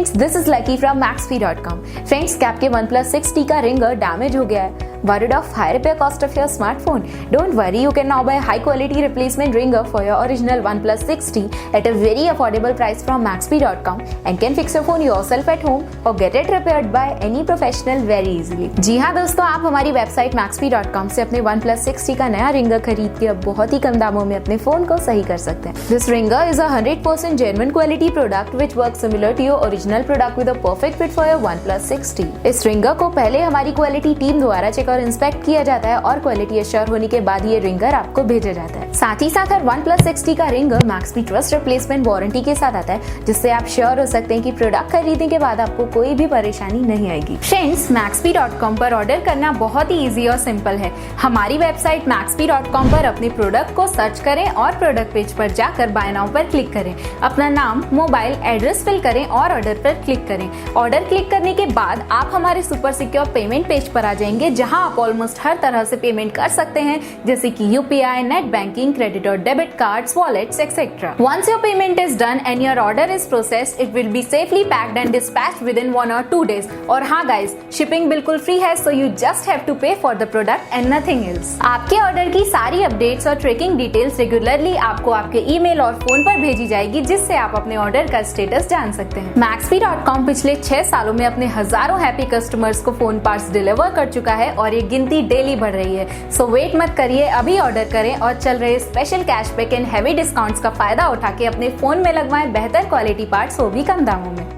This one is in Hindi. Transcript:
Friends, this is lucky from Maxbhi.com। Friends, क्या आपके OnePlus 6T का रिंगर डैमेज हो गया है? Worried of high repair cost of your smartphone? Don't worry, you can now buy high quality replacement ringer for your original OnePlus 6T at a very affordable price from Maxbhi.com and can fix your phone yourself at home or get it repaired by any professional very easily। जी हाँ दोस्तों, आप हमारी वेबसाइट Maxbhi.com से अपने OnePlus 6T का नया रिंगर खरीद के अब बहुत ही कम दामों में अपने फोन को सही कर सकते हैं। This ringer is a 100% genuine quality product which works similar to your original product with a perfect fit for your OnePlus 6T। इस रिंगर को पहले हमारी क्वालिटी टीम द्वारा चेक और इंस्पेक्ट किया जाता है और क्वालिटी एश्योर होने के बाद ये रिंगर आपको भेजा जाता है। साथ ही साथ हर OnePlus 6T का ringer Maxbhi trust replacement warranty के साथ आता है, जिससे आप श्योर हो सकते हैं कि प्रोडक्ट खरीदने के बाद आपको कोई भी परेशानी नहीं आएगी। फ्रेंड्स, Maxbhi.com पर ऑर्डर करना बहुत ही इजी और सिंपल है। हमारी वेबसाइट Maxbhi.com पर अपने प्रोडक्ट को सर्च करें और प्रोडक्ट पेज पर जाकर बाय नाउ पर क्लिक करें। अपना नाम, मोबाइल, एड्रेस फिल करें और ऑर्डर पर क्लिक करें। ऑर्डर क्लिक करने के बाद आप हमारे सुपर सिक्योर पेमेंट पेज पर आ जाएंगे, जहां आप ऑलमोस्ट हर तरह से पेमेंट कर सकते हैं, जैसे कि UPI, नेट बैंकिंग, क्रेडिट और debit cards, wallets etcetera. Once your payment is done and your order is processed, it will be safely packed and dispatched within 1 or 2 days। और हाँ गाइस, शिपिंग बिल्कुल फ्री है, so you just have to pay for the product and nothing else। आपके ऑर्डर की सारी अपडेट्स और ट्रैकिंग डिटेल्स रेगुलरली आपको आपके ईमेल और फोन पर भेजी जाएगी, जिससे आप अपने ऑर्डर का स्टेटस जान सकते हैं। Maxbhi.com पिछले 6 सालों में अपने हजारों हैप्पी कस्टमर्स को फोन पार्ट्स डिलीवर कर चुका है और ये गिनती डेली बढ़ रही है। सो वेट मत करिए, अभी ऑर्डर करें और चल रहे special cashback and heavy discounts का फायदा उठा के अपने फोन में लगवाएं बेहतर क्वालिटी पार्ट्स, वो भी कम दामों में।